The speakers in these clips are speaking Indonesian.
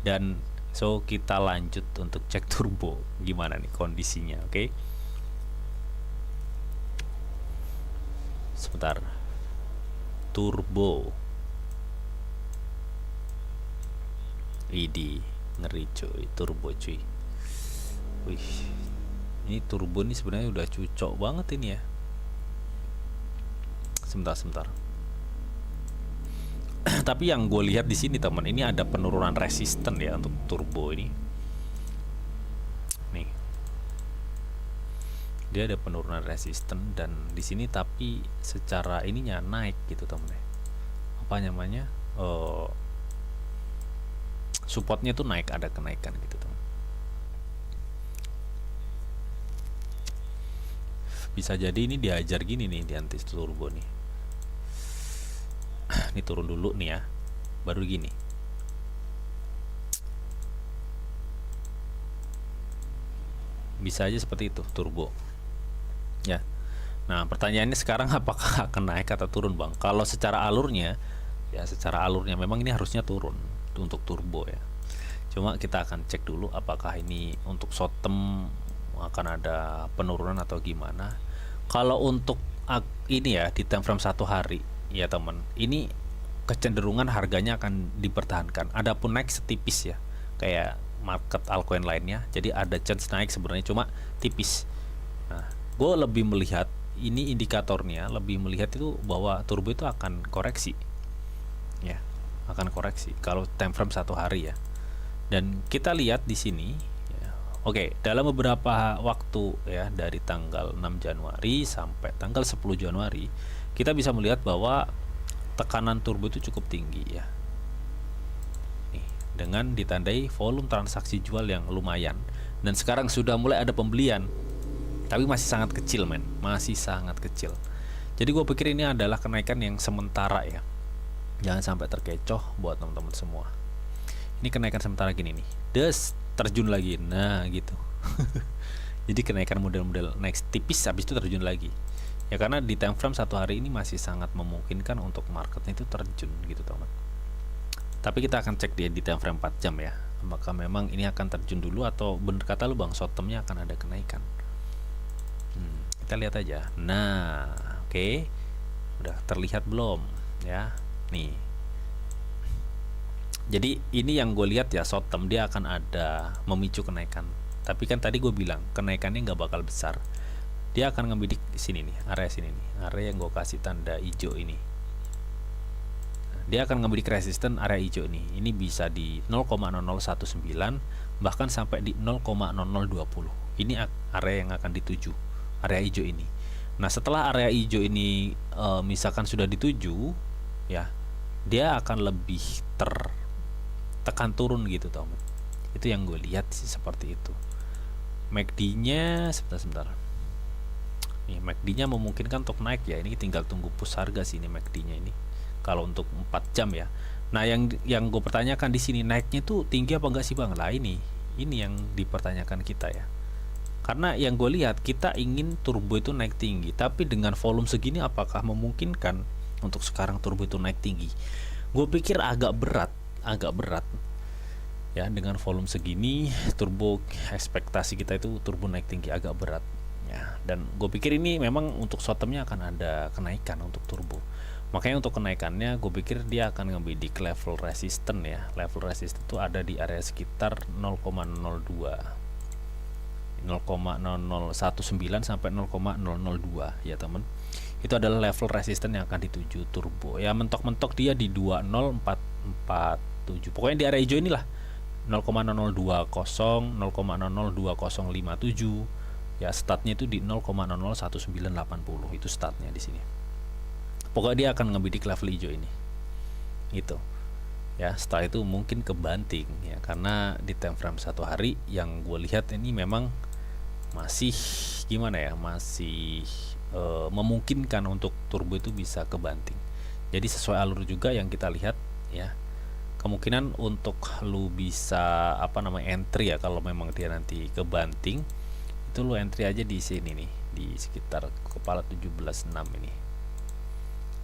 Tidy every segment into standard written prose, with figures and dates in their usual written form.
Dan so kita lanjut untuk cek turbo gimana nih kondisinya. Oke. Sebentar. Turbo. ID ngeri cuy, turbo cuy. Wih. Ini turbo nih sebenarnya udah cocok banget ini ya. Sebentar. Tapi yang gue lihat di sini teman, ini ada penurunan resisten ya untuk turbo ini. Nih, dia ada penurunan resisten dan di sini tapi secara ininya naik gitu teman ya. Apa namanya? Supportnya tuh naik, ada kenaikan gitu teman. Bisa jadi ini diajar gini nih di anti turbo nih. Ini turun dulu nih ya, baru gini. Bisa aja seperti itu turbo ya. Nah pertanyaannya sekarang apakah akan naik atau turun bang? Kalau secara alurnya ya, secara alurnya memang ini harusnya turun untuk turbo ya. Cuma kita akan cek dulu apakah ini untuk short term akan ada penurunan atau gimana. Kalau untuk ini ya di time frame 1 hari ya teman, ini kecenderungan harganya akan dipertahankan. Adapun naik setipis ya, kayak market altcoin lainnya. Jadi ada chance naik sebenarnya, cuma tipis. Nah, gue lebih melihat ini indikatornya, lebih melihat itu bahwa turbo itu akan koreksi, ya, akan koreksi. Kalau time frame 1 hari ya. Dan kita lihat di sini, ya, oke, dalam beberapa waktu ya dari tanggal 6 Januari sampai tanggal 10 Januari, kita bisa melihat bahwa tekanan turbo itu cukup tinggi ya. Nih, dengan ditandai volume transaksi jual yang lumayan dan sekarang sudah mulai ada pembelian. Tapi masih sangat kecil men, masih sangat kecil. Jadi gue pikir ini adalah kenaikan yang sementara ya. Jangan sampai terkecoh buat teman-teman semua. Ini kenaikan sementara gini nih. Des terjun lagi. Nah, gitu. Jadi kenaikan model-model naik tipis habis itu terjun lagi. Ya karena di time frame 1 hari ini masih sangat memungkinkan untuk marketnya itu terjun gitu teman. Tapi kita akan cek di time frame 4 jam ya. Apakah memang ini akan terjun dulu atau bener kata lu bang, short termnya akan ada kenaikan. Kita lihat aja. Nah, oke. Udah terlihat belum ya? Nih. Jadi ini yang gue lihat ya, short term dia akan ada memicu kenaikan. Tapi kan tadi gue bilang kenaikannya nggak bakal besar. Dia akan ngebidik sini nih, area sini nih, area yang gue kasih tanda hijau ini. Dia akan ngebidik resisten area hijau ini. Ini bisa di 0,0019 bahkan sampai di 0,0020. Ini area yang akan dituju, area hijau ini. Nah setelah area hijau ini misalkan sudah dituju ya, dia akan lebih tertekan turun gitu teman. Itu yang gue lihat sih seperti itu. MACD nya sebentar. Nih MACD nya memungkinkan untuk naik ya. Ini tinggal tunggu push harga sih ini MACD nya ini. Kalau untuk 4 jam ya. Nah yang gue pertanyakan di sini, naiknya tuh tinggi apa enggak sih bang? Lah ini yang dipertanyakan kita ya. Karena yang gue lihat kita ingin turbo itu naik tinggi, tapi dengan volume segini apakah memungkinkan untuk sekarang turbo itu naik tinggi? Gue pikir agak berat ya. Dengan volume segini turbo, ekspektasi kita itu turbo naik tinggi agak berat ya. Dan gue pikir ini memang untuk short termnya akan ada kenaikan untuk turbo. Makanya untuk kenaikannya gue pikir dia akan ngebidik level resisten ya. Level resisten itu ada di area sekitar 0,02 0,0019 sampai 0,002 ya temen. Itu adalah level resisten yang akan dituju turbo ya. Mentok-mentok dia di 20447. Pokoknya di area hijau inilah 0,0020 0,002057 ya. Startnya itu di 0,001980. Itu startnya di sini. Pokoknya dia akan ngebidik level hijau ini gitu ya. Setelah itu mungkin kebanting ya, karena di time frame 1 hari yang gue lihat ini memang masih gimana ya, masih memungkinkan untuk turbo itu bisa kebanting. Jadi sesuai alur juga yang kita lihat ya. Kemungkinan untuk lu bisa entry ya, kalau memang dia nanti kebanting itu lu entry aja di sini nih, di sekitar kepala 17.6 ini.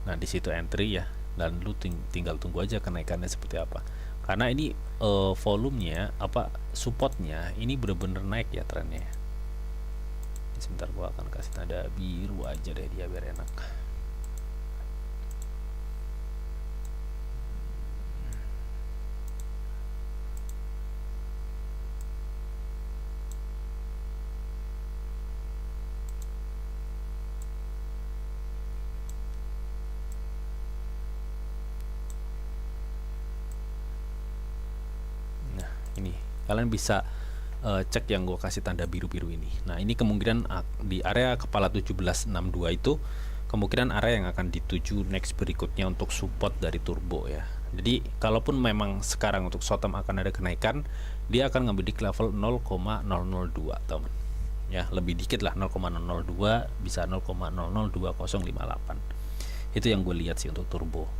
Nah di situ entry ya, dan lu tinggal tunggu aja kenaikannya seperti apa. Karena ini volumenya supportnya ini bener-bener naik ya trennya. Sebentar gua akan kasih tanda biru aja deh dia biar enak. Ini kalian bisa cek yang gue kasih tanda biru-biru ini. Nah ini kemungkinan di area kepala 1762 itu kemungkinan area yang akan dituju next berikutnya untuk support dari turbo ya. Jadi kalaupun memang sekarang untuk short term akan ada kenaikan, dia akan ngambil di level 0,002 teman ya, lebih dikit lah 0,002 bisa 0,002058. Itu yang gue lihat sih untuk turbo.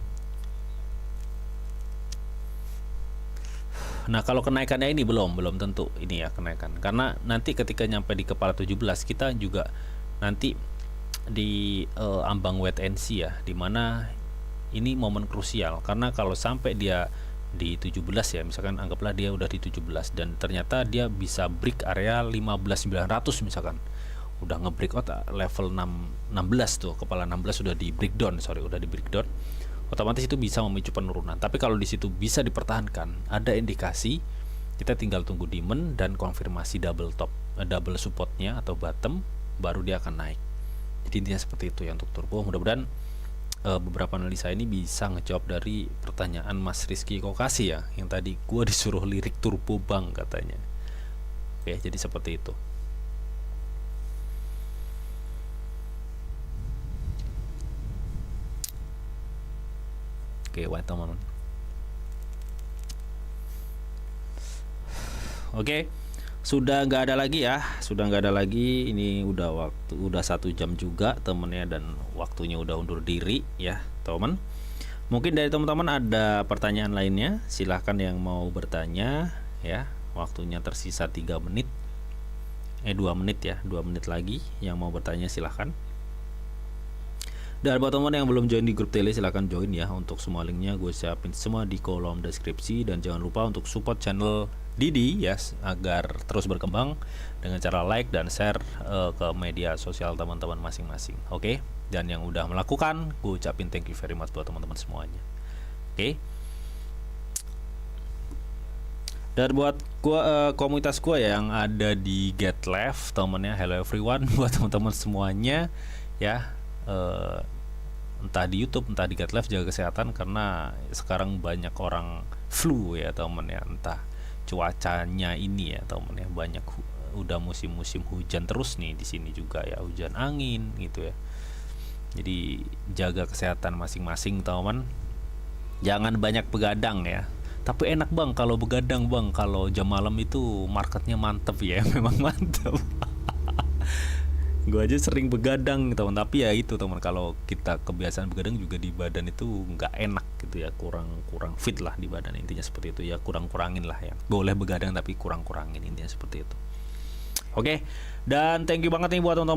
Nah kalau kenaikannya ini belum tentu ini ya kenaikan, karena nanti ketika nyampe di kepala 17 kita juga nanti di ambang wait and see ya, dimana ini momen krusial, karena kalau sampai dia di 17 ya, misalkan anggaplah dia udah di 17 dan ternyata dia bisa break area 15.900 misalkan, udah nge-break out level 16 tuh, kepala 16 sudah di breakdown, otomatis itu bisa memicu penurunan. Tapi kalau di situ bisa dipertahankan, ada indikasi, kita tinggal tunggu demand dan konfirmasi double supportnya atau bottom, baru dia akan naik. Jadi intinya seperti itu ya untuk turbo. Mudah-mudahan beberapa analisa ini bisa ngejawab dari pertanyaan Mas Rizky Kokasi ya, yang tadi gua disuruh lirik turbo bang katanya. Oke, jadi seperti itu. Oke, wait teman. Oke, sudah nggak ada lagi ya, ini udah 1 jam juga temennya, dan waktunya udah undur diri ya teman. Mungkin dari teman-teman ada pertanyaan lainnya, silahkan yang mau bertanya ya. Waktunya tersisa 3 menit 2 menit ya, 2 menit lagi. Yang mau bertanya silahkan. Dan buat teman yang belum join di grup tele, silahkan join ya. Untuk semua linknya gue siapin semua di kolom deskripsi. Dan jangan lupa untuk support channel Didi ya, agar terus berkembang dengan cara like dan share ke media sosial teman-teman masing-masing. Oke, dan yang udah melakukan, gue ucapin thank you very much buat teman-teman semuanya. Oke. Dan buat komunitas gue yang ada di Get Left temennya, hello everyone buat teman-teman semuanya ya. Entah di YouTube, entah di Get Live, jaga kesehatan karena sekarang banyak orang flu ya temen ya, entah cuacanya ini ya temen ya, banyak udah musim-musim hujan terus nih di sini juga ya, hujan angin gitu ya. Jadi jaga kesehatan masing-masing teman, jangan banyak begadang ya. Tapi enak bang kalau begadang bang, kalau jam malam itu marketnya mantep ya, memang mantep. Gue aja sering begadang teman, tapi ya itu teman, kalau kita kebiasaan begadang juga di badan itu nggak enak gitu ya, kurang fit lah di badan, intinya seperti itu ya, kurangin lah ya, boleh begadang tapi kurangin, intinya seperti itu. Oke, dan thank you banget nih buat teman-teman